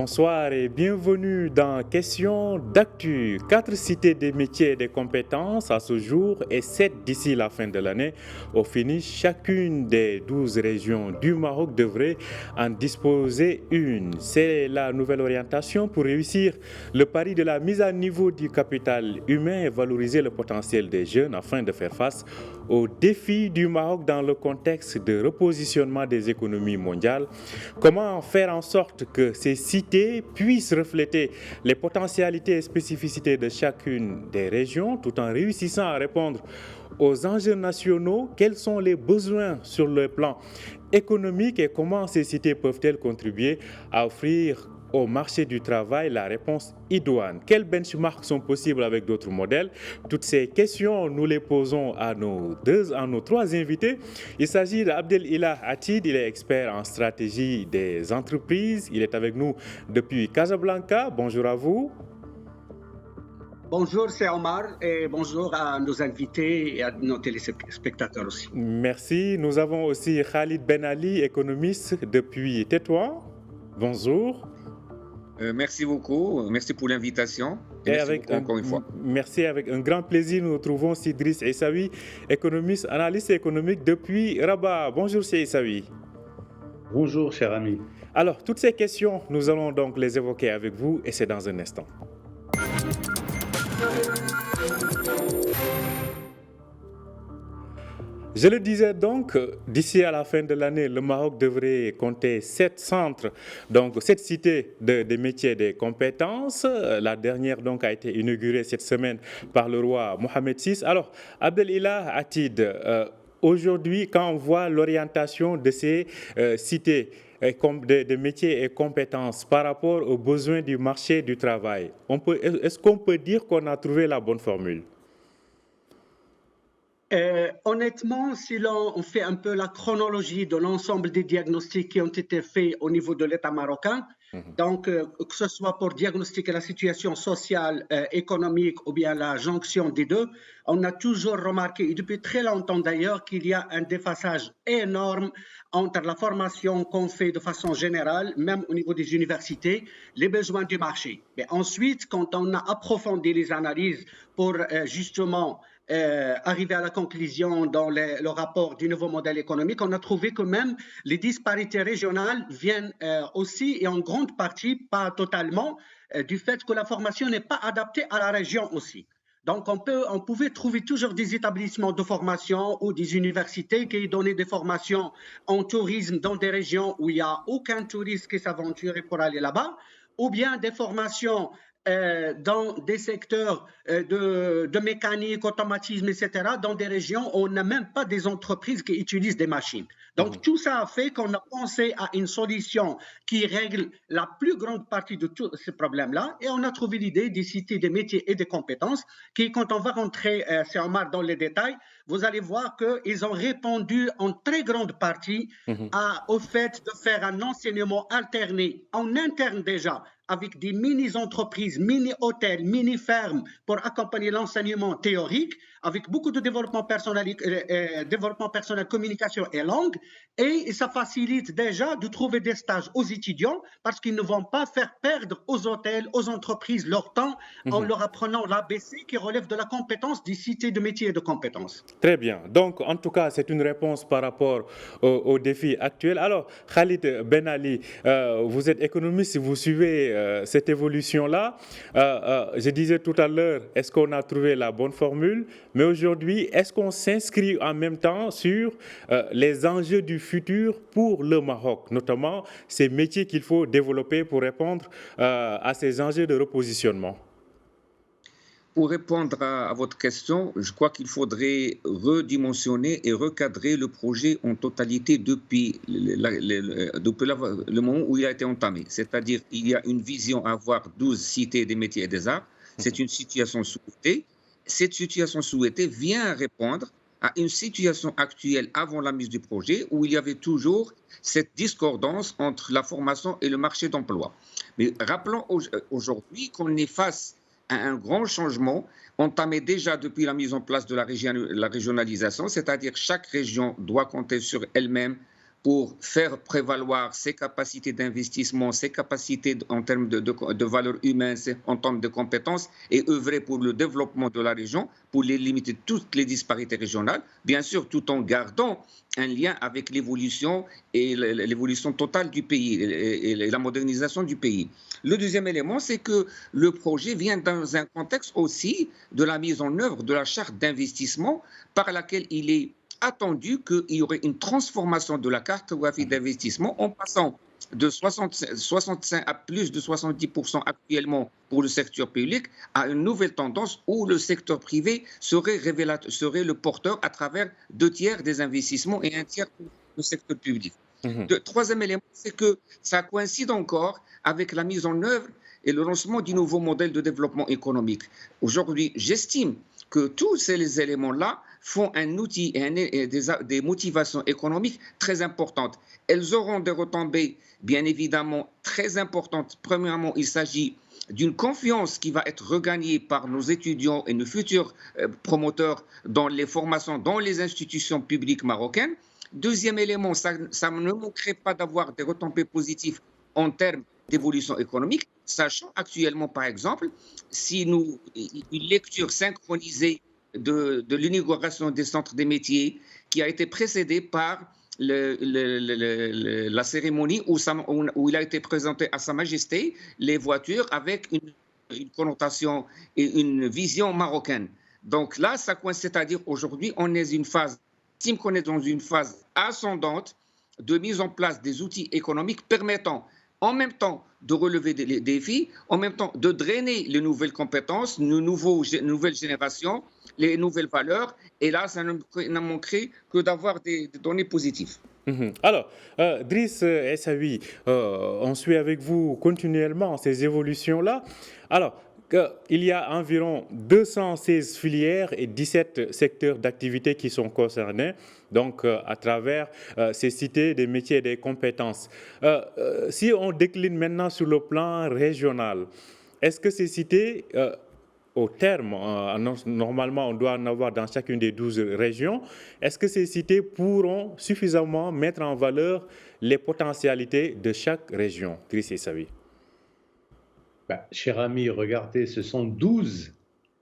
Bonsoir et bienvenue dans Questions d'actu. 4 cités des métiers et des compétences à ce jour et 7 d'ici la fin de l'année. Au finish, chacune des 12 régions du Maroc devrait en disposer une. C'est la nouvelle orientation pour réussir le pari de la mise à niveau du capital humain et valoriser le potentiel des jeunes afin de faire face aux défis du Maroc dans le contexte de repositionnement des économies mondiales. Comment faire en sorte que ces cités puissent refléter les potentialités et spécificités de chacune des régions tout en réussissant à répondre aux enjeux nationaux? Quels sont les besoins sur le plan économique et comment ces cités peuvent-elles contribuer à offrir au marché du travail la réponse idoine? Quels benchmarks sont possibles avec d'autres modèles? Toutes ces questions, nous les posons à nos trois invités. Il s'agit d'Abdelilah Atid, il est expert en stratégie des entreprises. Il est avec nous depuis Casablanca. Bonjour à vous. Bonjour, c'est Omar et bonjour à nos invités et à nos téléspectateurs aussi. Merci. Nous avons aussi Khalid Ben Ali, économiste depuis Tétouan. Bonjour. Merci beaucoup, merci pour l'invitation et merci beaucoup encore une fois. Merci, avec un grand plaisir, nous retrouvons Sidris Essaoui, économiste, analyste économique depuis Rabat. Bonjour Essaoui. Bonjour cher ami. Alors, toutes ces questions, nous allons donc les évoquer avec vous et c'est dans un instant. Je le disais donc, d'ici à la fin de l'année, le Maroc devrait compter 7 centres, donc 7 cités des métiers et des compétences. La dernière donc a été inaugurée cette semaine par le roi Mohamed VI. Alors, Abdelilah Atid, aujourd'hui, quand on voit l'orientation de ces cités, des métiers et compétences par rapport aux besoins du marché du travail, est-ce qu'on peut dire qu'on a trouvé la bonne formule? Honnêtement, si l'on fait un peu la chronologie de l'ensemble des diagnostics qui ont été faits au niveau de l'État marocain, donc que ce soit pour diagnostiquer la situation sociale, économique ou bien la jonction des deux, on a toujours remarqué, et depuis très longtemps d'ailleurs, qu'il y a un déphasage énorme entre la formation qu'on fait de façon générale, même au niveau des universités, les besoins du marché. Mais ensuite, quand on a approfondi les analyses pour justement arriver à la conclusion dans le rapport du nouveau modèle économique, on a trouvé que même les disparités régionales viennent aussi et en grande partie, pas totalement, du fait que la formation n'est pas adaptée à la région aussi. Donc, on pouvait trouver toujours des établissements de formation ou des universités qui donnaient des formations en tourisme dans des régions où il n'y a aucun touriste qui s'aventurait pour aller là-bas, ou bien des formations dans des secteurs de mécanique, automatisme, etc., dans des régions où on n'a même pas des entreprises qui utilisent des machines. Donc, tout ça a fait qu'on a pensé à une solution qui règle la plus grande partie de tous ces problèmes-là et on a trouvé l'idée des cités des métiers et des compétences qui, quand on va rentrer, c'est Omar, dans les détails, vous allez voir qu'ils ont répondu en très grande partie au fait de faire un enseignement alterné en interne déjà, avec des mini-entreprises, mini-hôtels, mini-fermes pour accompagner l'enseignement théorique, avec beaucoup de développement personnel, communication et langue. Et ça facilite déjà de trouver des stages aux étudiants parce qu'ils ne vont pas faire perdre aux hôtels, aux entreprises leur temps en leur apprenant l'ABC qui relève de la compétence des cités de métiers et de compétences. Très bien. Donc, en tout cas, c'est une réponse par rapport aux défis actuels. Alors, Khalid Ben Ali, vous êtes économiste, vous suivez cette évolution-là. Je disais tout à l'heure, est-ce qu'on a trouvé la bonne formule? Mais aujourd'hui, est-ce qu'on s'inscrit en même temps sur les enjeux du futur pour le Maroc, notamment ces métiers qu'il faut développer pour répondre à ces enjeux de repositionnement? Pour répondre à votre question, je crois qu'il faudrait redimensionner et recadrer le projet en totalité depuis le moment où il a été entamé. C'est-à-dire qu'il y a une vision à avoir 12 cités des métiers et des arts. C'est une situation souhaitée. Cette situation souhaitée vient répondre à une situation actuelle avant la mise du projet où il y avait toujours cette discordance entre la formation et le marché d'emploi. Mais rappelons aujourd'hui qu'on est face à un grand changement entamé déjà depuis la mise en place de la régionalisation, c'est-à-dire chaque région doit compter sur elle-même pour faire prévaloir ses capacités d'investissement, ses capacités en termes de valeurs humaines, en termes de compétences, et œuvrer pour le développement de la région, pour limiter toutes les disparités régionales, bien sûr tout en gardant un lien avec l'évolution et l'évolution totale du pays et la modernisation du pays. Le deuxième élément, c'est que le projet vient dans un contexte aussi de la mise en œuvre de la charte d'investissement par laquelle il est attendu qu'il y aurait une transformation de la cartographie d'investissement en passant de 65 à plus de 70% actuellement pour le secteur public à une nouvelle tendance où le secteur privé serait le porteur à travers 2 tiers des investissements et 1 tiers pour le secteur public. Le troisième élément, c'est que ça coïncide encore avec la mise en œuvre et le lancement du nouveau modèle de développement économique. Aujourd'hui, j'estime que tous ces éléments-là font un outil et des motivations économiques très importantes. Elles auront des retombées, bien évidemment, très importantes. Premièrement, il s'agit d'une confiance qui va être regagnée par nos étudiants et nos futurs promoteurs dans les formations, dans les institutions publiques marocaines. Deuxième élément, ça ne manquerait pas d'avoir des retombées positives en termes d'évolution économique, sachant actuellement, par exemple, si une lecture synchronisée de l'inauguration des centres des métiers qui a été précédée par la cérémonie où il a été présenté à Sa Majesté les voitures avec une connotation et une vision marocaine. Donc là, ça coïncide, c'est-à-dire aujourd'hui, on est dans une phase ascendante de mise en place des outils économiques permettant en même temps de relever des défis, en même temps de drainer les nouvelles compétences, les nouvelles générations, les nouvelles valeurs. Et là, ça ne manquerait que d'avoir des données positives. Alors, Driss Essaoui, on suit avec vous continuellement ces évolutions-là. Alors, il y a environ 216 filières et 17 secteurs d'activité qui sont concernés, donc à travers ces cités des métiers et des compétences. Si on décline maintenant sur le plan régional, est-ce que ces cités, au terme, normalement on doit en avoir dans chacune des 12 régions, est-ce que ces cités pourront suffisamment mettre en valeur les potentialités de chaque région? Driss Essaoui. Cher ami, regardez, ce sont 12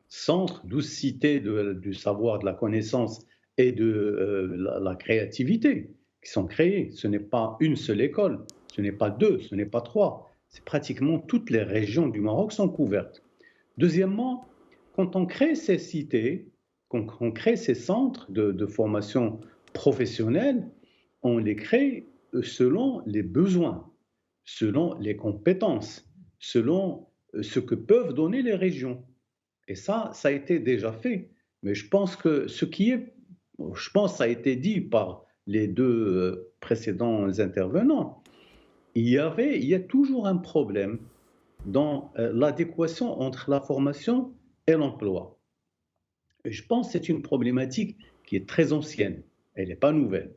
centres, 12 cités du savoir, de la connaissance et de la créativité qui sont créées. Ce n'est pas une seule école, ce n'est pas 2, ce n'est pas 3. C'est pratiquement toutes les régions du Maroc sont couvertes. Deuxièmement, quand on crée ces cités, quand on crée ces centres de formation professionnelle, on les crée selon les besoins, selon les compétences, selon ce que peuvent donner les régions. Et ça a été déjà fait. Mais je pense que ça a été dit par les 2 précédents intervenants. Il y a toujours un problème dans l'adéquation entre la formation et l'emploi. Et je pense que c'est une problématique qui est très ancienne. Elle n'est pas nouvelle.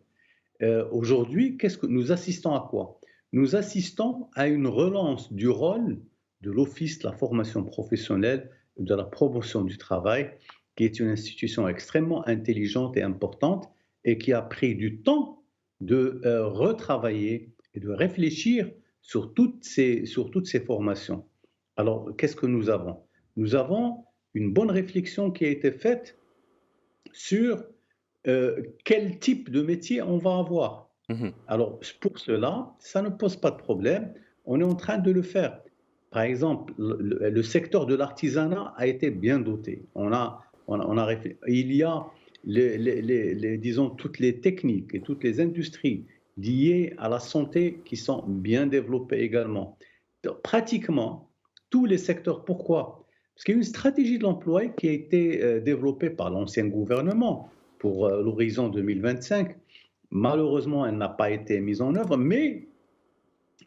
Aujourd'hui, qu'est-ce que nous assistons à quoi ? Nous assistons à une relance du rôle de l'Office de la formation professionnelle, de la promotion du travail, qui est une institution extrêmement intelligente et importante et qui a pris du temps de retravailler et de réfléchir sur toutes ces formations. Alors, qu'est-ce que nous avons ? Nous avons une bonne réflexion qui a été faite sur quel type de métier on va avoir. Alors, pour cela, ça ne pose pas de problème. On est en train de le faire. Par exemple, le secteur de l'artisanat a été bien doté. Il y a disons, toutes les techniques et toutes les industries liées à la santé qui sont bien développées également. Donc, pratiquement tous les secteurs. Pourquoi ? Parce qu'il y a une stratégie de l'emploi qui a été développée par l'ancien gouvernement pour l'horizon 2025. Malheureusement, elle n'a pas été mise en œuvre, mais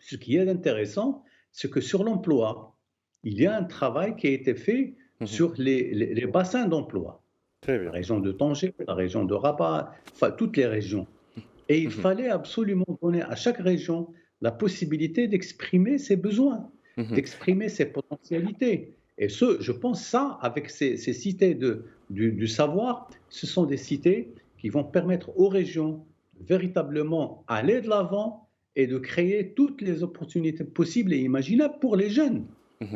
ce qui est intéressant, c'est que sur l'emploi, il y a un travail qui a été fait sur les bassins d'emploi. La région de Tanger, la région de Rabat, enfin toutes les régions. Et il fallait absolument donner à chaque région la possibilité d'exprimer ses besoins, d'exprimer ses potentialités. Et je pense ça, avec ces cités du savoir, ce sont des cités qui vont permettre aux régions véritablement aller de l'avant et de créer toutes les opportunités possibles et imaginables pour les jeunes.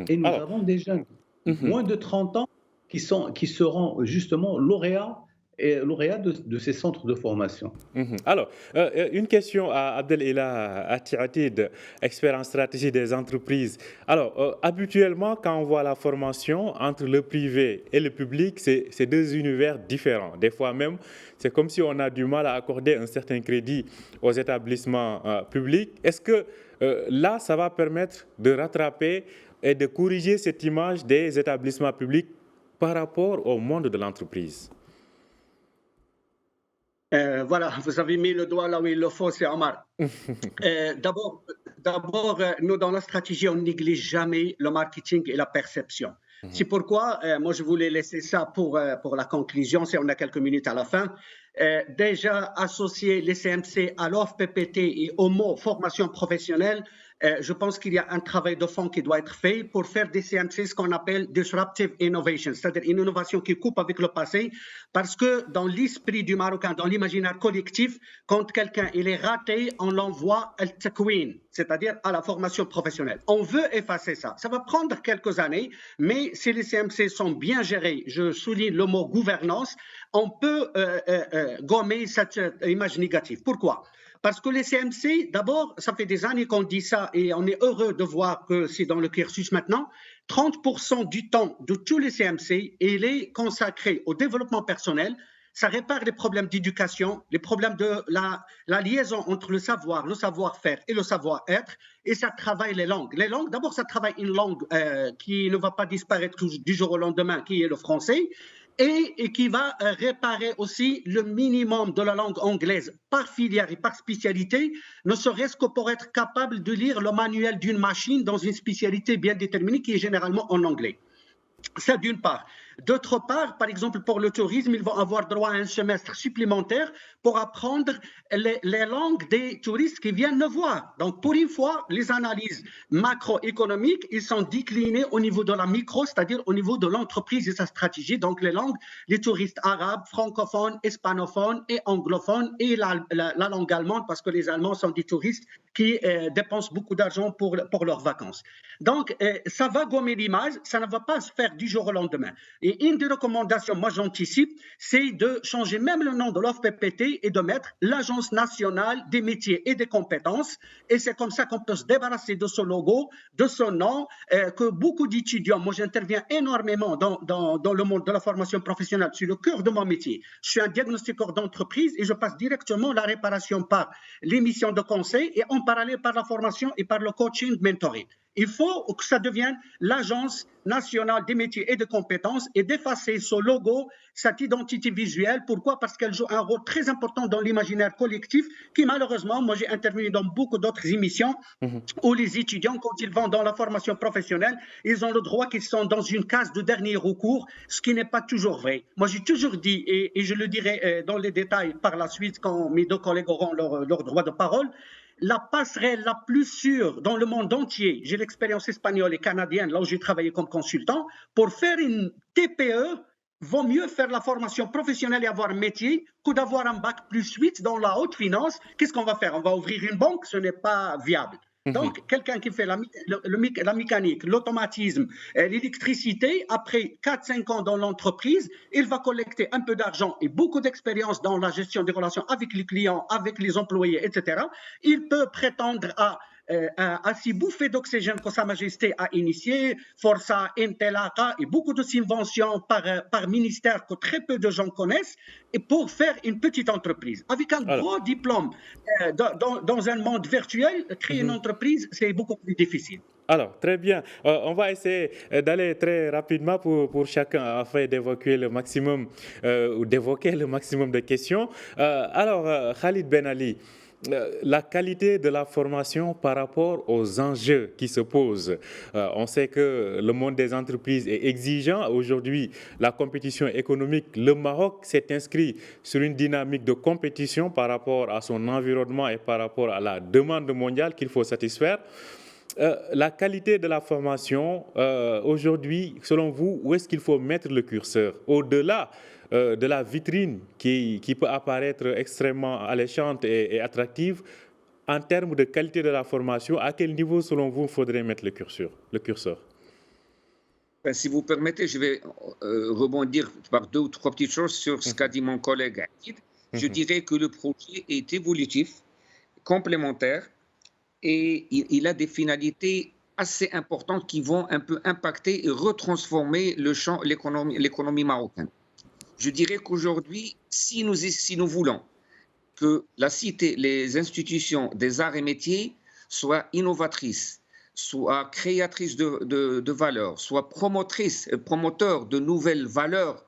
Et nous Alors, avons des jeunes mhm. moins de 30 ans qui seront justement lauréats de ces centres de formation. Alors, une question à Abdel-Elah Atiatid, expert en stratégie des entreprises. Alors, habituellement, quand on voit la formation entre le privé et le public, c'est deux univers différents. Des fois même, c'est comme si on a du mal à accorder un certain crédit aux établissements publics. Est-ce que là, ça va permettre de rattraper et de corriger cette image des établissements publics par rapport au monde de l'entreprise? Voilà, vous avez mis le doigt là où il le faut, c'est Omar. D'abord, nous, dans la stratégie, on ne néglige jamais le marketing et la perception. C'est pourquoi, moi, je voulais laisser ça pour la conclusion, si on a quelques minutes à la fin. Déjà, associer les CMC à l'offre PPT et au mot formation professionnelle, je pense qu'il y a un travail de fond qui doit être fait pour faire des CMC ce qu'on appelle disruptive innovation, c'est-à-dire une innovation qui coupe avec le passé, parce que dans l'esprit du Marocain, dans l'imaginaire collectif, quand quelqu'un il est raté, on l'envoie al-takwin, c'est-à-dire à la formation professionnelle. On veut effacer ça. Ça va prendre quelques années, mais si les CMC sont bien gérés, je souligne le mot gouvernance, on peut gommer cette image négative. Pourquoi ? Parce que les CMC, d'abord, ça fait des années qu'on dit ça et on est heureux de voir que c'est dans le cursus maintenant. 30% du temps de tous les CMC, il est consacré au développement personnel. Ça répare les problèmes d'éducation, les problèmes de la liaison entre le savoir, le savoir-faire et le savoir-être, et ça travaille les langues. Les langues, d'abord, ça travaille une langue qui ne va pas disparaître du jour au lendemain, qui est le français, et qui va réparer aussi le minimum de la langue anglaise par filière et par spécialité, ne serait-ce que pour être capable de lire le manuel d'une machine dans une spécialité bien déterminée qui est généralement en anglais. Ça d'une part. D'autre part, par exemple, pour le tourisme, ils vont avoir droit à un semestre supplémentaire pour apprendre les langues des touristes qui viennent nous voir. Donc, pour une fois, les analyses macroéconomiques, ils sont déclinées au niveau de la micro, c'est-à-dire au niveau de l'entreprise et sa stratégie. Donc, les langues, les touristes arabes, francophones, hispanophones et anglophones et la langue allemande, parce que les Allemands sont des touristes qui dépensent beaucoup d'argent pour leurs vacances. Donc, ça va gommer l'image, ça ne va pas se faire du jour au lendemain. Et une des recommandations, moi j'anticipe, c'est de changer même le nom de l'offre PPT et de mettre l'Agence nationale des métiers et des compétences. Et c'est comme ça qu'on peut se débarrasser de ce logo, de ce nom, que beaucoup d'étudiants, moi j'interviens énormément dans le monde de la formation professionnelle, c'est le cœur de mon métier. Je suis un diagnostiqueur d'entreprise et je passe directement la réparation par les missions de conseil et en parallèle par la formation et par le coaching mentoring. Il faut que ça devienne l'Agence nationale des métiers et des compétences et d'effacer ce logo, cette identité visuelle. Pourquoi ? Parce qu'elle joue un rôle très important dans l'imaginaire collectif qui, malheureusement, moi j'ai intervenu dans beaucoup d'autres émissions où les étudiants, quand ils vont dans la formation professionnelle, ils ont le droit qu'ils sont dans une case de dernier recours, ce qui n'est pas toujours vrai. Moi j'ai toujours dit, et je le dirai dans les détails par la suite quand mes deux collègues auront leur droit de parole, la passerelle la plus sûre dans le monde entier, j'ai l'expérience espagnole et canadienne, là où j'ai travaillé comme consultant, pour faire une TPE, vaut mieux faire la formation professionnelle et avoir un métier que d'avoir un bac plus 8 dans la haute finance. Qu'est-ce qu'on va faire ? On va ouvrir une banque, ce n'est pas viable. Donc, quelqu'un qui fait la mécanique, l'automatisme, l'électricité, après 4-5 ans dans l'entreprise, il va collecter un peu d'argent et beaucoup d'expérience dans la gestion des relations avec les clients, avec les employés, etc. Il peut prétendre à ces bouffées d'oxygène que Sa Majesté a initiées, Força, Intelaca et beaucoup de subventions par ministère que très peu de gens connaissent, et pour faire une petite entreprise. Avec un gros diplôme dans un monde virtuel, créer une entreprise, c'est beaucoup plus difficile. Alors, très bien. On va essayer d'aller très rapidement pour chacun afin d'évoquer le maximum de questions. Khalid Ben Ali, la qualité de la formation par rapport aux enjeux qui se posent. On sait que le monde des entreprises est exigeant. Aujourd'hui, la compétition économique, le Maroc s'est inscrit sur une dynamique de compétition par rapport à son environnement et par rapport à la demande mondiale qu'il faut satisfaire. la qualité de la formation, aujourd'hui, selon vous, où est-ce qu'il faut mettre le curseur? Au-delà de la vitrine qui peut apparaître extrêmement alléchante et attractive, en termes de qualité de la formation, à quel niveau, selon vous, faudrait mettre le curseur? Si vous permettez, je vais rebondir par 2 ou 3 petites choses sur ce qu'a dit mon collègue Aïd. Je dirais que le projet est évolutif, complémentaire, et il a des finalités assez importantes qui vont un peu impacter et retransformer l'économie marocaine. Je dirais qu'aujourd'hui, si nous voulons que la cité, les institutions des arts et métiers soient innovatrices, soient créatrices de valeurs, soient promoteurs de nouvelles valeurs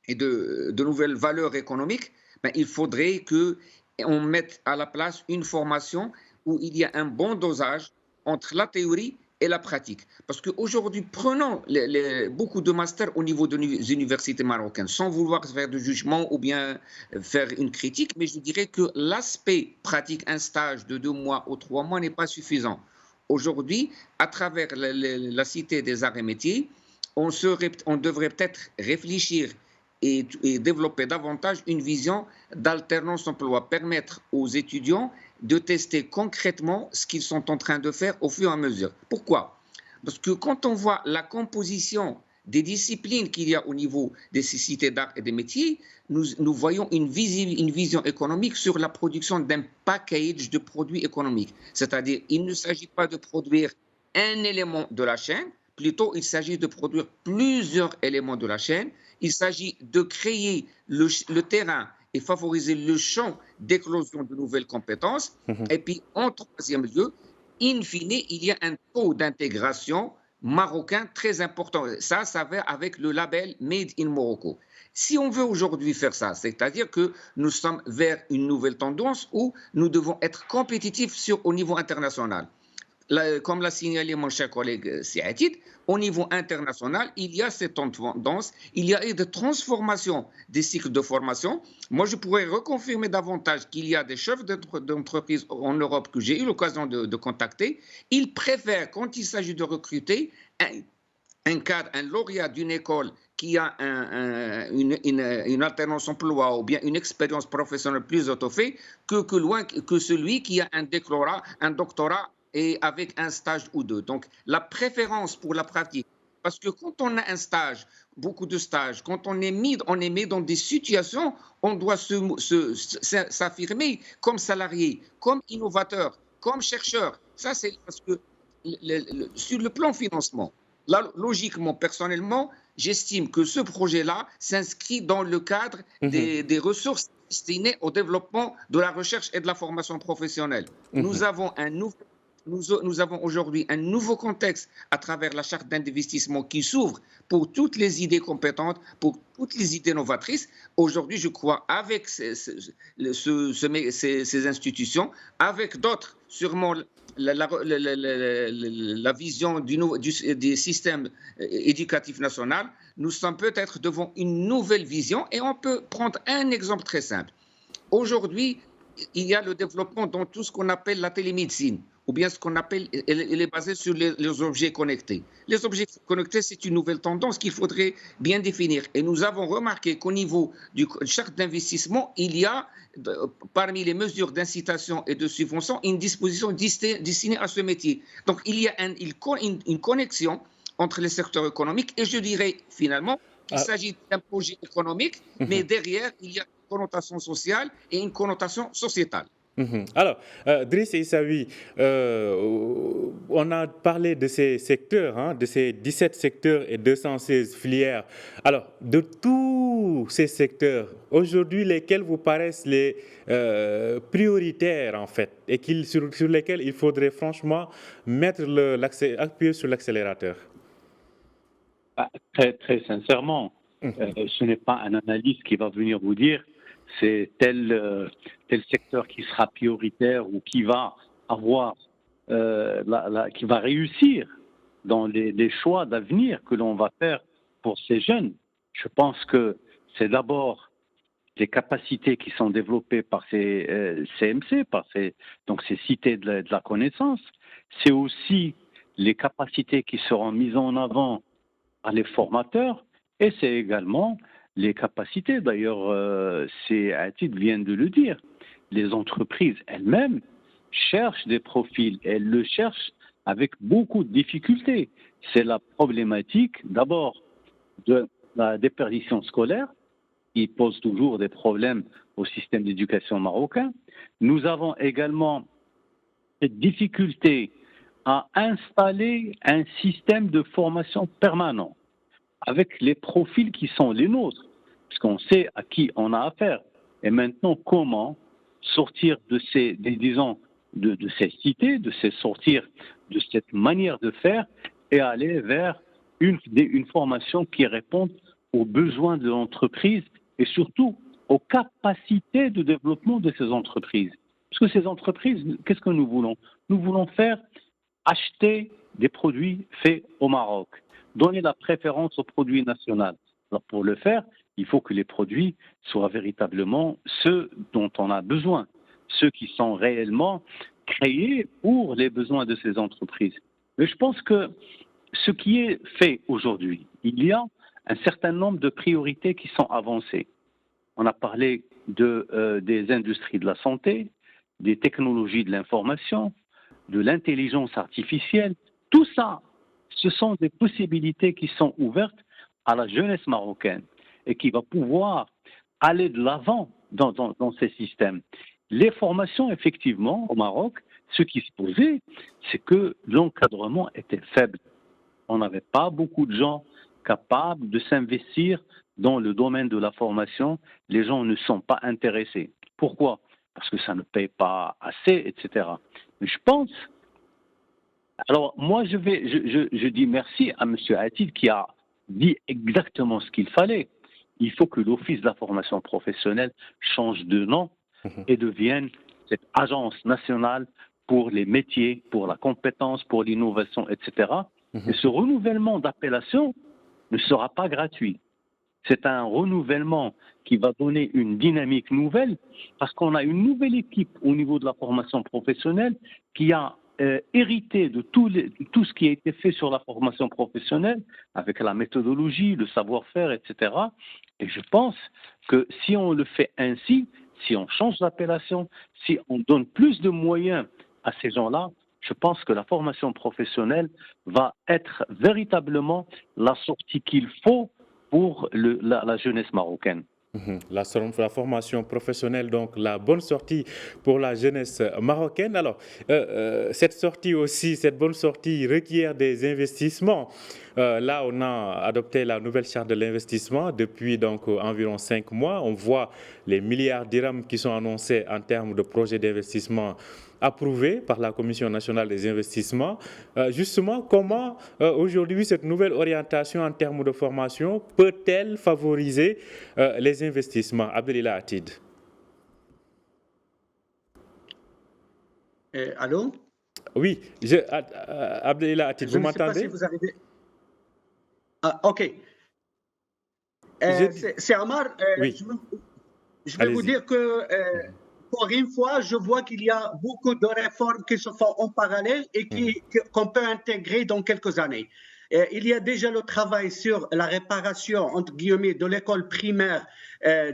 et de nouvelles valeurs économiques, ben, il faudrait qu'on mette à la place une formation où il y a un bon dosage entre la théorie et la pratique. Parce qu'aujourd'hui, prenons beaucoup de masters au niveau des universités marocaines, sans vouloir faire de jugement ou bien faire une critique, mais je dirais que l'aspect pratique, un stage de 2 mois ou 3 mois n'est pas suffisant. Aujourd'hui, à travers la Cité des Arts et Métiers, on devrait peut-être réfléchir et développer davantage une vision d'alternance emploi, permettre aux étudiants de tester concrètement ce qu'ils sont en train de faire au fur et à mesure. Pourquoi? Parce que quand on voit la composition des disciplines qu'il y a au niveau des cités d'art et des métiers, nous voyons une vision économique sur la production d'un package de produits économiques. C'est-à-dire, il ne s'agit pas de produire un élément de la chaîne, plutôt il s'agit de produire plusieurs éléments de la chaîne. Il s'agit de créer le terrain et favoriser le champ d'éclosion de nouvelles compétences. Et puis, en troisième lieu, in fine, il y a un taux d'intégration marocain très important. Ça va avec le label Made in Morocco. Si on veut aujourd'hui faire ça, c'est-à-dire que nous sommes vers une nouvelle tendance où nous devons être compétitifs au niveau international. Comme l'a signalé mon cher collègue Siatit, au niveau international, il y a cette tendance, il y a eu des transformations des cycles de formation. Moi, je pourrais reconfirmer davantage qu'il y a des chefs d'entreprise en Europe que j'ai eu l'occasion de contacter. Ils préfèrent, quand il s'agit de recruter, un cadre, un lauréat d'une école qui a une alternance emploi ou bien une expérience professionnelle plus étoffée que celui qui a un doctorat et avec un stage ou deux. Donc, la préférence pour la pratique, parce que quand on a un stage, beaucoup de stages, quand on est mis dans des situations, on doit s'affirmer comme salarié, comme innovateur, comme chercheur. Ça, c'est parce que sur le plan financement, là, logiquement, personnellement, j'estime que ce projet-là s'inscrit dans le cadre des ressources destinées au développement de la recherche et de la formation professionnelle. Nous avons aujourd'hui un nouveau contexte à travers la charte d'investissement qui s'ouvre pour toutes les idées compétentes, pour toutes les idées novatrices. Aujourd'hui, je crois, avec ces institutions, avec d'autres, sûrement la vision du système éducatif national, nous sommes peut-être devant une nouvelle vision et on peut prendre un exemple très simple. Aujourd'hui, il y a le développement dans tout ce qu'on appelle la télémédecine, ou bien ce qu'on appelle, elle est basée sur les objets connectés. Les objets connectés, c'est une nouvelle tendance qu'il faudrait bien définir. Et nous avons remarqué qu'au niveau du charte d'investissement, il y a, parmi les mesures d'incitation et de subvention, une disposition destinée à ce métier. Donc, il y a une connexion entre les secteurs économiques et je dirais finalement qu'il s'agit d'un projet économique, mais derrière, il y a une connotation sociale et une connotation sociétale. Alors, Driss Issaoui, on a parlé de ces secteurs, de ces 17 secteurs et 216 filières. Alors, de tous ces secteurs, aujourd'hui, lesquels vous paraissent les prioritaires, en fait, et sur lesquels il faudrait franchement appuyer sur l'accélérateur? Très, très sincèrement, ce n'est pas un analyste qui va venir vous dire c'est tel secteur qui sera prioritaire ou qui va avoir, qui va réussir dans les choix d'avenir que l'on va faire pour ces jeunes. Je pense que c'est d'abord les capacités qui sont développées par ces CMC, donc ces cités de la connaissance, c'est aussi les capacités qui seront mises en avant par les formateurs et c'est également les capacités. D'ailleurs, Atit vient de le dire, les entreprises elles-mêmes cherchent des profils, elles le cherchent avec beaucoup de difficultés. C'est la problématique d'abord de la déperdition scolaire qui pose toujours des problèmes au système d'éducation marocain. Nous avons également cette difficulté à installer un système de formation permanent avec les profils qui sont les nôtres, puisqu'on sait à qui on a affaire. Et maintenant, comment sortir de ces cités, sortir de cette manière de faire et aller vers une formation qui réponde aux besoins de l'entreprise et surtout aux capacités de développement de ces entreprises. Parce que ces entreprises, qu'est-ce que nous voulons? Nous voulons faire acheter des produits faits au Maroc, donner la préférence aux produits nationaux. Alors pour le faire, il faut que les produits soient véritablement ceux dont on a besoin, ceux qui sont réellement créés pour les besoins de ces entreprises. Mais je pense que ce qui est fait aujourd'hui, il y a un certain nombre de priorités qui sont avancées. On a parlé des industries de la santé, des technologies de l'information, de l'intelligence artificielle. Tout ça, ce sont des possibilités qui sont ouvertes à la jeunesse marocaine et qui va pouvoir aller de l'avant dans ces systèmes. Les formations, effectivement, au Maroc, ce qui se posait, c'est que l'encadrement était faible. On n'avait pas beaucoup de gens capables de s'investir dans le domaine de la formation. Les gens ne sont pas intéressés. Pourquoi? Parce que ça ne paye pas assez, etc. Mais je pense... Alors, moi, je dis merci à M. Atit qui a dit exactement ce qu'il fallait. Il faut que l'Office de la formation professionnelle change de nom et devienne cette agence nationale pour les métiers, pour la compétence, pour l'innovation, etc. Et ce renouvellement d'appellation ne sera pas gratuit. C'est un renouvellement qui va donner une dynamique nouvelle parce qu'on a une nouvelle équipe au niveau de la formation professionnelle qui a hérité de tout ce qui a été fait sur la formation professionnelle avec la méthodologie, le savoir-faire, etc. Et je pense que si on le fait ainsi, si on change d'appellation, si on donne plus de moyens à ces gens-là, je pense que la formation professionnelle va être véritablement la sortie qu'il faut pour la jeunesse marocaine. La formation professionnelle, donc la bonne sortie pour la jeunesse marocaine. Alors, cette sortie aussi, cette bonne sortie requiert des investissements. Là, on a adopté la nouvelle charte de l'investissement depuis donc environ 5 mois. On voit les milliards dirhams qui sont annoncés en termes de projets d'investissement approuvés par la Commission nationale des investissements. Justement, comment aujourd'hui cette nouvelle orientation en termes de formation peut-elle favoriser les investissements? Abdelila Atid. Allô? Oui, Abdelila Atid, vous m'entendez? Je ne sais pas si vous arrivez. Ah, ok. C'est Amar. Oui. Je vais vous dire que pour une fois, je vois qu'il y a beaucoup de réformes qui se font en parallèle et qu'on peut intégrer dans quelques années. Il y a déjà le travail sur la réparation, entre guillemets, de l'école primaire,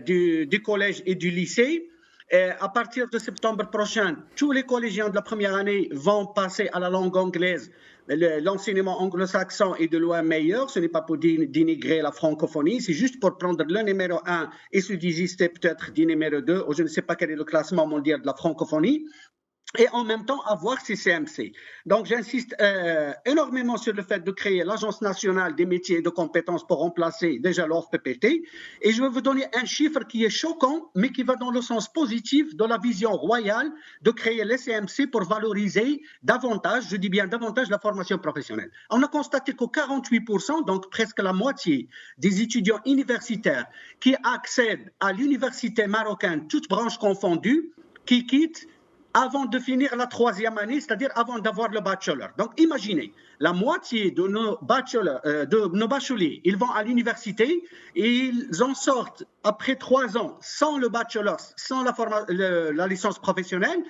du collège et du lycée. À partir de septembre prochain, tous les collégiens de la première année vont passer à la langue anglaise. L'enseignement anglo-saxon est de loin meilleur. Ce n'est pas pour dénigrer la francophonie, c'est juste pour prendre le numéro 1 et se désister peut-être du numéro 2, ou je ne sais pas quel est le classement mondial de la francophonie. Et en même temps avoir ces CMC. Donc j'insiste énormément sur le fait de créer l'Agence nationale des métiers et de compétences pour remplacer déjà l'OFPPT. Et je vais vous donner un chiffre qui est choquant, mais qui va dans le sens positif de la vision royale de créer les CMC pour valoriser davantage, je dis bien davantage, la formation professionnelle. On a constaté que 48%, donc presque la moitié des étudiants universitaires qui accèdent à l'université marocaine, toutes branches confondues, qui quittent avant de finir la 3e année, c'est-à-dire avant d'avoir le bachelor. Donc, imaginez, la moitié de nos bacheliers, ils vont à l'université et ils en sortent après 3 ans sans le bachelor, sans la licence professionnelle.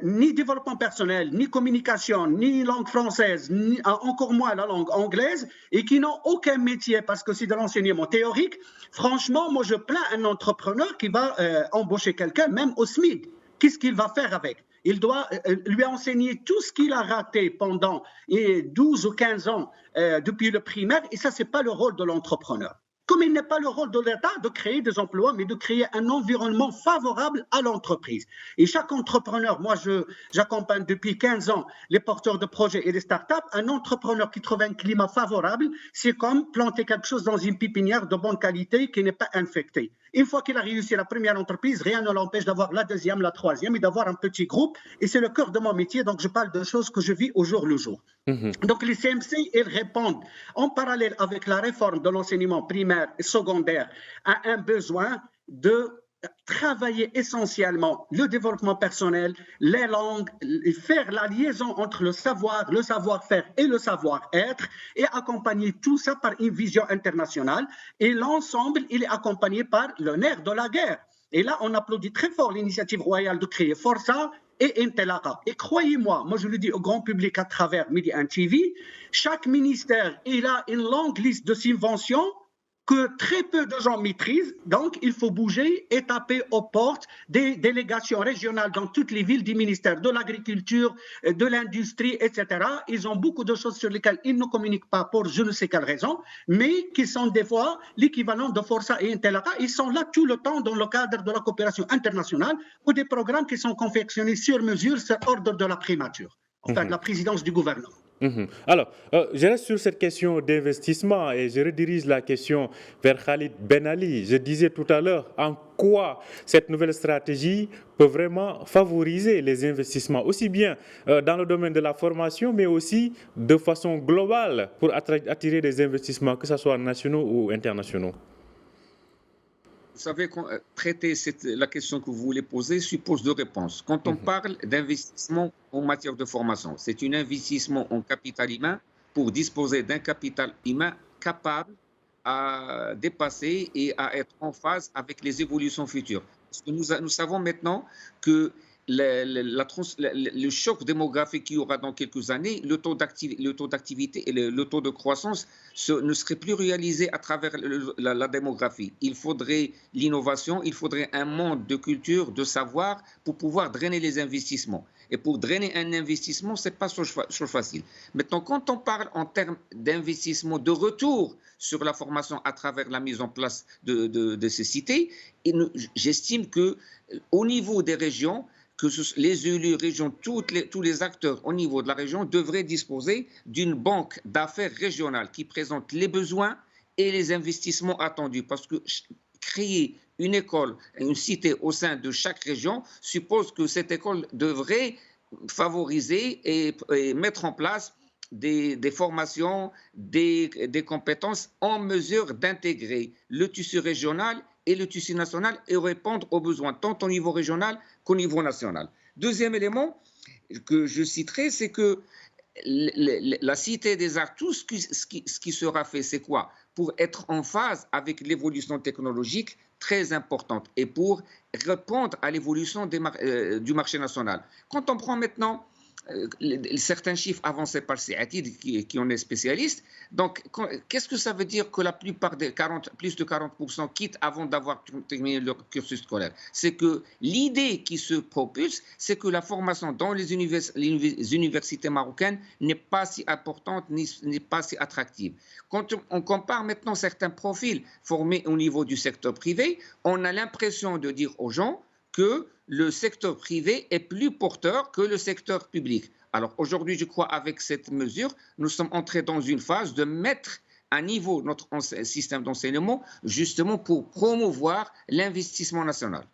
ni développement personnel, ni communication, ni langue française, ni encore moins la langue anglaise, et qui n'ont aucun métier parce que c'est de l'enseignement théorique, franchement, moi je plains un entrepreneur qui va embaucher quelqu'un, même au SMIC. Qu'est-ce qu'il va faire avec? Il doit lui enseigner tout ce qu'il a raté pendant 12 ou 15 ans depuis le primaire, et ça, ce n'est pas le rôle de l'entrepreneur. Comme il n'est pas le rôle de l'État de créer des emplois, mais de créer un environnement favorable à l'entreprise. Et chaque entrepreneur, moi j'accompagne depuis 15 ans les porteurs de projets et les startups, un entrepreneur qui trouve un climat favorable, c'est comme planter quelque chose dans une pépinière de bonne qualité qui n'est pas infectée. Une fois qu'il a réussi la première entreprise, rien ne l'empêche d'avoir la deuxième, la troisième et d'avoir un petit groupe. Et c'est le cœur de mon métier, donc je parle de choses que je vis au jour le jour. Donc les CMC, ils répondent en parallèle avec la réforme de l'enseignement primaire et secondaire à un besoin de travailler essentiellement le développement personnel, les langues, faire la liaison entre le savoir, le savoir-faire et le savoir-être et accompagner tout ça par une vision internationale. Et l'ensemble, il est accompagné par le nerf de la guerre. Et là, on applaudit très fort l'initiative royale de créer Força et Intelaka. Et croyez-moi, moi je le dis au grand public à travers Midi TV, chaque ministère, il a une longue liste de subventions que très peu de gens maîtrisent. Donc, il faut bouger et taper aux portes des délégations régionales dans toutes les villes du ministère de l'Agriculture, de l'Industrie, etc. Ils ont beaucoup de choses sur lesquelles ils ne communiquent pas pour je ne sais quelle raison, mais qui sont des fois l'équivalent de Força et Intelaka. Ils sont là tout le temps dans le cadre de la coopération internationale ou des programmes qui sont confectionnés sur mesure sur ordre de la primature, enfin de la présidence du gouvernement. Alors, je reste sur cette question d'investissement et je redirige la question vers Khalid Ben Ali. Je disais tout à l'heure, en quoi cette nouvelle stratégie peut vraiment favoriser les investissements, aussi bien dans le domaine de la formation, mais aussi de façon globale pour attirer des investissements, que ce soit nationaux ou internationaux. Vous savez, traiter la question que vous voulez poser suppose deux réponses. Quand on parle d'investissement en matière de formation, c'est un investissement en capital humain pour disposer d'un capital humain capable à dépasser et à être en phase avec les évolutions futures. Parce que nous savons maintenant que le choc démographique qu'il y aura dans quelques années, le taux d'activité et le taux de croissance ne serait plus réalisé à travers la démographie. Il faudrait l'innovation, il faudrait un monde de culture, de savoir pour pouvoir drainer les investissements. Et pour drainer un investissement, ce n'est pas chose facile. Maintenant, quand on parle en termes d'investissement, de retour sur la formation à travers la mise en place de ces cités, j'estime qu'au niveau des régions, que les élus régions, tous les acteurs au niveau de la région devraient disposer d'une banque d'affaires régionale qui présente les besoins et les investissements attendus. Parce que créer une école, une cité au sein de chaque région suppose que cette école devrait favoriser et mettre en place des formations, des compétences en mesure d'intégrer le tissu régional et le tissu national et répondre aux besoins tant au niveau régional qu'au niveau national. Deuxième élément que je citerai, c'est que la Cité des Arts, tout ce qui sera fait, c'est quoi? Pour être en phase avec l'évolution technologique très importante et pour répondre à l'évolution du marché national. Quand on prend maintenant certains chiffres avancés par Saatid, qui en est spécialiste. Donc, qu'est-ce que ça veut dire que la plupart des plus de 40% quittent avant d'avoir terminé leur cursus scolaire? C'est que l'idée qui se propulse, c'est que la formation dans les universités marocaines n'est pas si importante, n'est pas si attractive. Quand on compare maintenant certains profils formés au niveau du secteur privé, on a l'impression de dire aux gens que le secteur privé est plus porteur que le secteur public. Alors aujourd'hui, je crois, avec cette mesure, nous sommes entrés dans une phase de mettre à niveau notre système d'enseignement, justement pour promouvoir l'investissement national.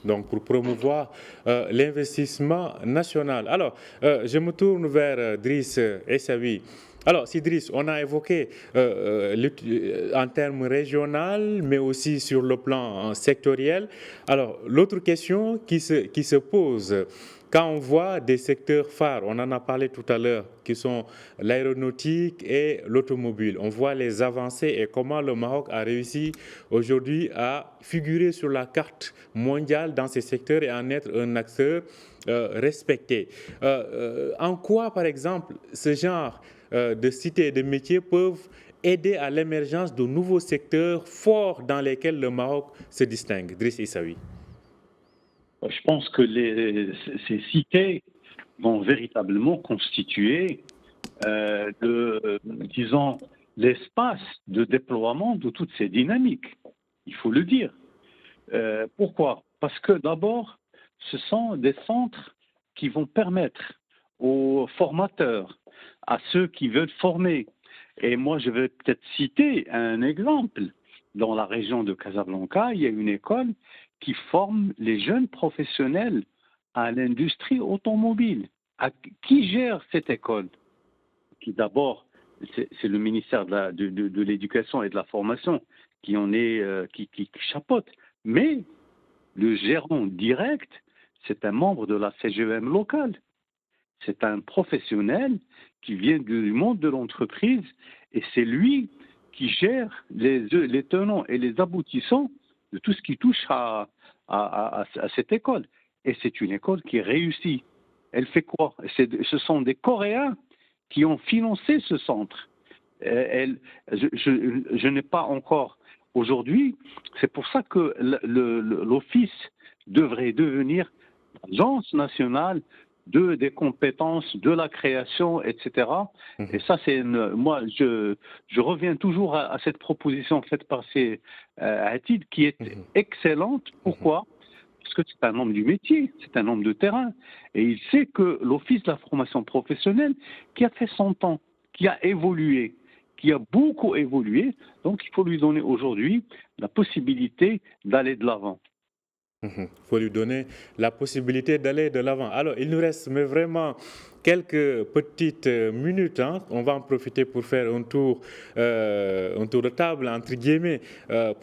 Donc, pour promouvoir l'investissement national. Alors, je me tourne vers Driss Essaoui. Alors, Driss, on a évoqué en termes régional, mais aussi sur le plan sectoriel. Alors, l'autre question qui se pose, quand on voit des secteurs phares, on en a parlé tout à l'heure, qui sont l'aéronautique et l'automobile, on voit les avancées et comment le Maroc a réussi aujourd'hui à figurer sur la carte mondiale dans ces secteurs et en être un acteur respecté. En quoi, par exemple, ce genre de cités et de métiers peuvent aider à l'émergence de nouveaux secteurs forts dans lesquels le Maroc se distingue? Driss Issaoui. Je pense que ces cités vont véritablement constituer, disons, l'espace de déploiement de toutes ces dynamiques. Il faut le dire. Pourquoi? Parce que d'abord, ce sont des centres qui vont permettre aux formateurs, à ceux qui veulent former. Et moi, je vais peut-être citer un exemple. Dans la région de Casablanca, il y a une école qui forme les jeunes professionnels à l'industrie automobile. Qui gère cette école? Qui d'abord, c'est le ministère de l'Éducation et de la Formation qui en est, qui chapeaute. Mais le gérant direct, c'est un membre de la CGEM locale. C'est un professionnel qui vient du monde de l'entreprise et c'est lui qui gère les tenants et les aboutissants de tout ce qui touche à cette école. Et c'est une école qui réussit. Elle fait quoi? Ce sont des Coréens qui ont financé ce centre. Je n'ai pas encore aujourd'hui, c'est pour ça que l'Office devrait devenir l'Agence nationale des compétences, de la création, etc. Et ça, moi, je reviens toujours à cette proposition faite par Atid, qui est excellente. Pourquoi? Parce que c'est un homme du métier, c'est un homme de terrain. Et il sait que l'Office de la formation professionnelle, qui a fait son temps, qui a évolué, qui a beaucoup évolué, donc il faut lui donner aujourd'hui la possibilité d'aller de l'avant. Il faut lui donner la possibilité d'aller de l'avant. Alors, il nous reste mais vraiment quelques petites minutes. On va en profiter pour faire un tour de table, entre guillemets,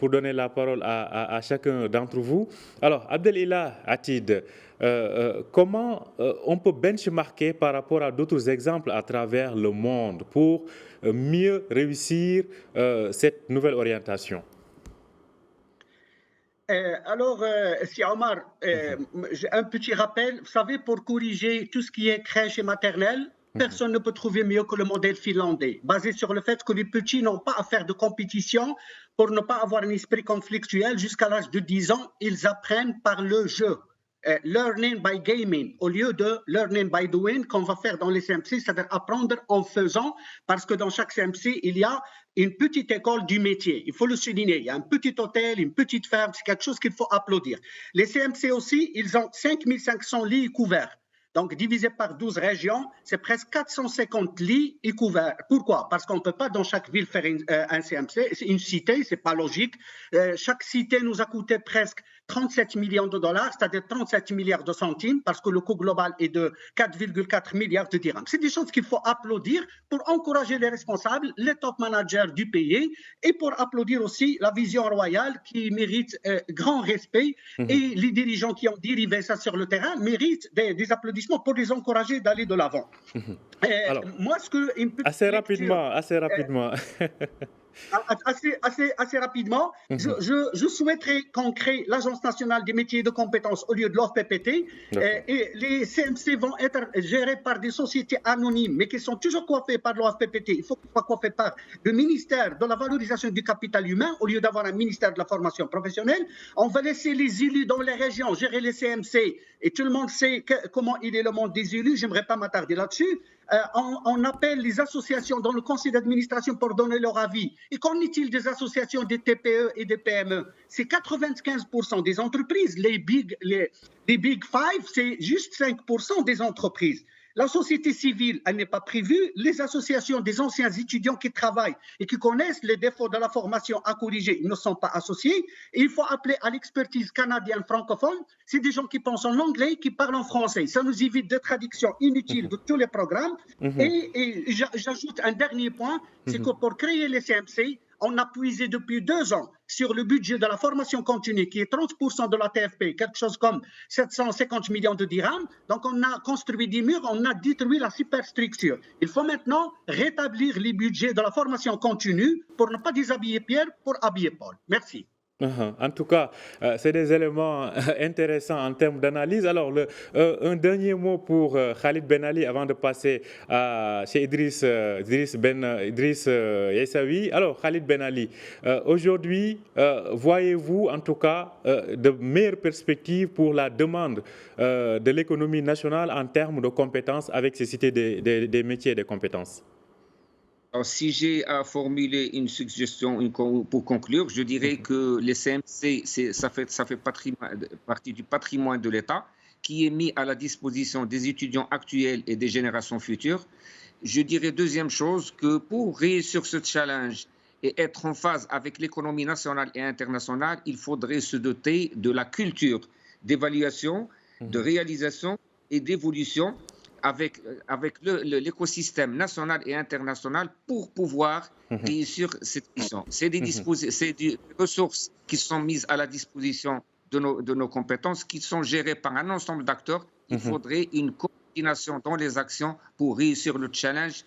pour donner la parole à chacun d'entre vous. Alors, Abdelilah Atid, comment on peut benchmarker par rapport à d'autres exemples à travers le monde pour mieux réussir cette nouvelle orientation? Si Omar, j'ai un petit rappel. Vous savez, pour corriger tout ce qui est crèche et maternelle, personne ne peut trouver mieux que le modèle finlandais, basé sur le fait que les petits n'ont pas à faire de compétition pour ne pas avoir un esprit conflictuel. Jusqu'à l'âge de 10 ans, ils apprennent par le jeu. Learning by gaming, au lieu de learning by doing qu'on va faire dans les CMC, c'est-à-dire apprendre en faisant, parce que dans chaque CMC, il y a une petite école du métier. Il faut le souligner. Il y a un petit hôtel, une petite ferme, c'est quelque chose qu'il faut applaudir. Les CMC aussi, ils ont 5500 lits couverts. Donc, divisé par 12 régions, c'est presque 450 lits et couverts. Pourquoi? Parce qu'on ne peut pas dans chaque ville faire un CMC. C'est une cité, c'est pas logique. Chaque cité nous a coûté presque 37 millions de dollars, c'est-à-dire 37 milliards de centimes, parce que le coût global est de 4,4 milliards de dirhams. C'est des choses qu'il faut applaudir pour encourager les responsables, les top managers du pays, et pour applaudir aussi la vision royale qui mérite grand respect. Et les dirigeants qui ont dérivé ça sur le terrain méritent des applaudissements pour les encourager d'aller de l'avant. Alors, moi, assez rapidement. Assez rapidement, je souhaiterais qu'on crée l'Agence nationale des métiers et de compétences au lieu de l'OFPPT. Et les CMC vont être gérés par des sociétés anonymes, mais qui sont toujours coiffées par l'OFPPT. Il faut qu'ils soient coiffés par le ministère de la valorisation du capital humain au lieu d'avoir un ministère de la formation professionnelle. On va laisser les élus dans les régions gérer les CMC. Et tout le monde sait comment il est le monde des élus. Je n'aimerais pas m'attarder là-dessus. On appelle les associations dans le conseil d'administration pour donner leur avis. Et qu'en est-il des associations des TPE et des PME? C'est 95% des entreprises. Les Big Five, c'est juste 5% des entreprises. La société civile, elle n'est pas prévue. Les associations des anciens étudiants qui travaillent et qui connaissent les défauts de la formation à corriger ne sont pas associés. Et il faut appeler à l'expertise canadienne francophone. C'est des gens qui pensent en anglais, qui parlent en français. Ça nous évite des traductions inutiles de tous les programmes. Et j'ajoute un dernier point, c'est que pour créer les CMC, on a puisé depuis 2 ans sur le budget de la formation continue, qui est 30% de la TFP, quelque chose comme 750 millions de dirhams. Donc, on a construit des murs, on a détruit la superstructure. Il faut maintenant rétablir les budgets de la formation continue pour ne pas déshabiller Pierre, pour habiller Paul. Merci. En tout cas, c'est des éléments intéressants en termes d'analyse. Alors, un dernier mot pour Khalid Ben Ali avant de passer chez Idriss Essaoui. Alors, Khalid Ben Ali, aujourd'hui, voyez-vous en tout cas de meilleures perspectives pour la demande de l'économie nationale en termes de compétences avec ces cités des métiers et des compétences? Alors, si j'ai à formuler une suggestion pour conclure, je dirais que les CMC, ça fait partie du patrimoine de l'État qui est mis à la disposition des étudiants actuels et des générations futures. Je dirais deuxième chose, que pour réussir ce challenge et être en phase avec l'économie nationale et internationale, il faudrait se doter de la culture d'évaluation, de réalisation et d'évolution avec l'écosystème national et international pour pouvoir réussir cette mission. C'est des ressources qui sont mises à la disposition de nos compétences, qui sont gérées par un ensemble d'acteurs. Il faudrait une coordination dans les actions pour réussir le challenge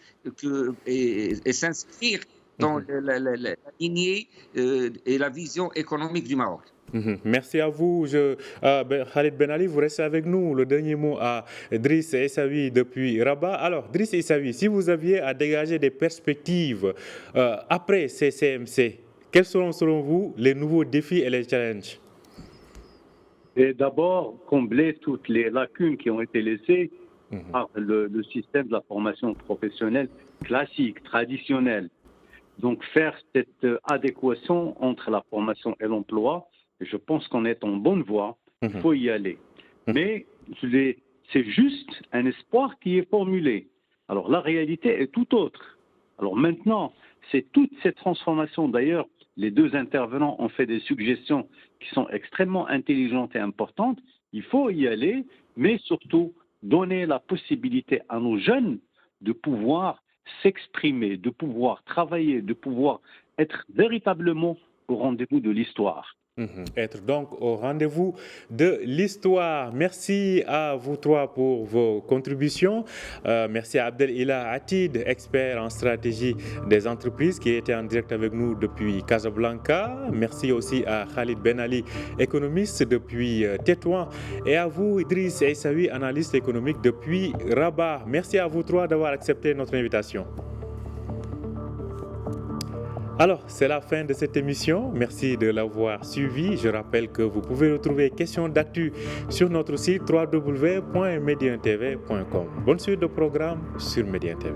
et s'inscrire dans la lignée et la vision économique du Maroc. Merci à vous, Khalid Ben Ali. Vous restez avec nous. Le dernier mot à Idriss Essaoui depuis Rabat. Alors, Idriss Essaoui, si vous aviez à dégager des perspectives après ces CMC, quels seront selon vous les nouveaux défis et les challenges? Et d'abord, combler toutes les lacunes qui ont été laissées par le système de la formation professionnelle classique, traditionnelle. Donc, faire cette adéquation entre la formation et l'emploi. Je pense qu'on est en bonne voie, il faut y aller. Mais c'est juste un espoir qui est formulé. Alors la réalité est tout autre. Alors maintenant, c'est toute cette transformation. D'ailleurs, les deux intervenants ont fait des suggestions qui sont extrêmement intelligentes et importantes. Il faut y aller, mais surtout donner la possibilité à nos jeunes de pouvoir s'exprimer, de pouvoir travailler, de pouvoir être véritablement au rendez-vous de l'histoire. Être donc au rendez-vous de l'histoire. Merci à vous trois pour vos contributions. Merci à Abdel Ilah Atid, expert en stratégie des entreprises, qui était en direct avec nous depuis Casablanca. Merci aussi à Khalid Ben Ali, économiste depuis Tétouan. Et à vous, Idriss Essaoui, analyste économique depuis Rabat. Merci à vous trois d'avoir accepté notre invitation. Alors, c'est la fin de cette émission. Merci de l'avoir suivi. Je rappelle que vous pouvez retrouver Questions d'actu sur notre site www.medientv.com. Bonne suite de programme sur Médien TV.